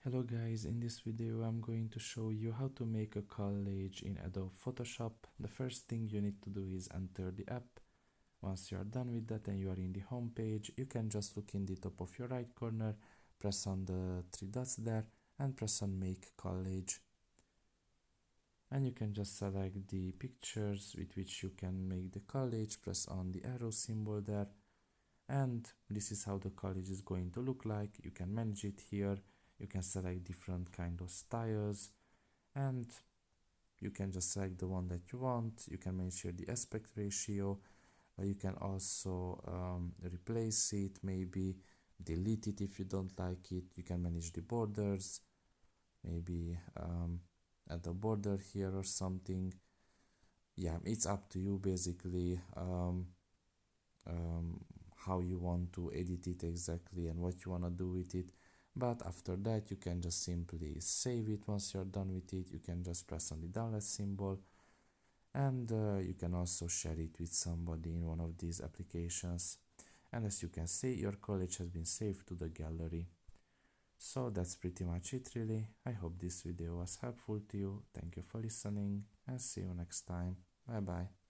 Hello guys, in this video I'm going to show you how to make a collage in Adobe Photoshop. The first thing you need to do is enter the app. Once you are done with that and you are in the home page, you can just look in the top of your right corner, press on the three dots there and press on make collage. And you can just select the pictures with which you can make the collage, press on the arrow symbol there. And this is how the collage is going to look like. You can manage it here. You can select different kind of styles and you can just select the one that you want. You can manage here the aspect ratio. You can also replace it, maybe delete it if you don't like it. You can manage the borders, maybe add a border here or something. Yeah, it's up to you basically. How you want to edit it exactly and what you want to do with it. But after that you can just simply save it. Once you're done with it, you can just press on the download symbol and you can also share it with somebody in one of these applications. And as you can see, your collage has been saved to the gallery. So that's pretty much it really. I hope this video was helpful to you. Thank you for listening and see you next time. Bye bye.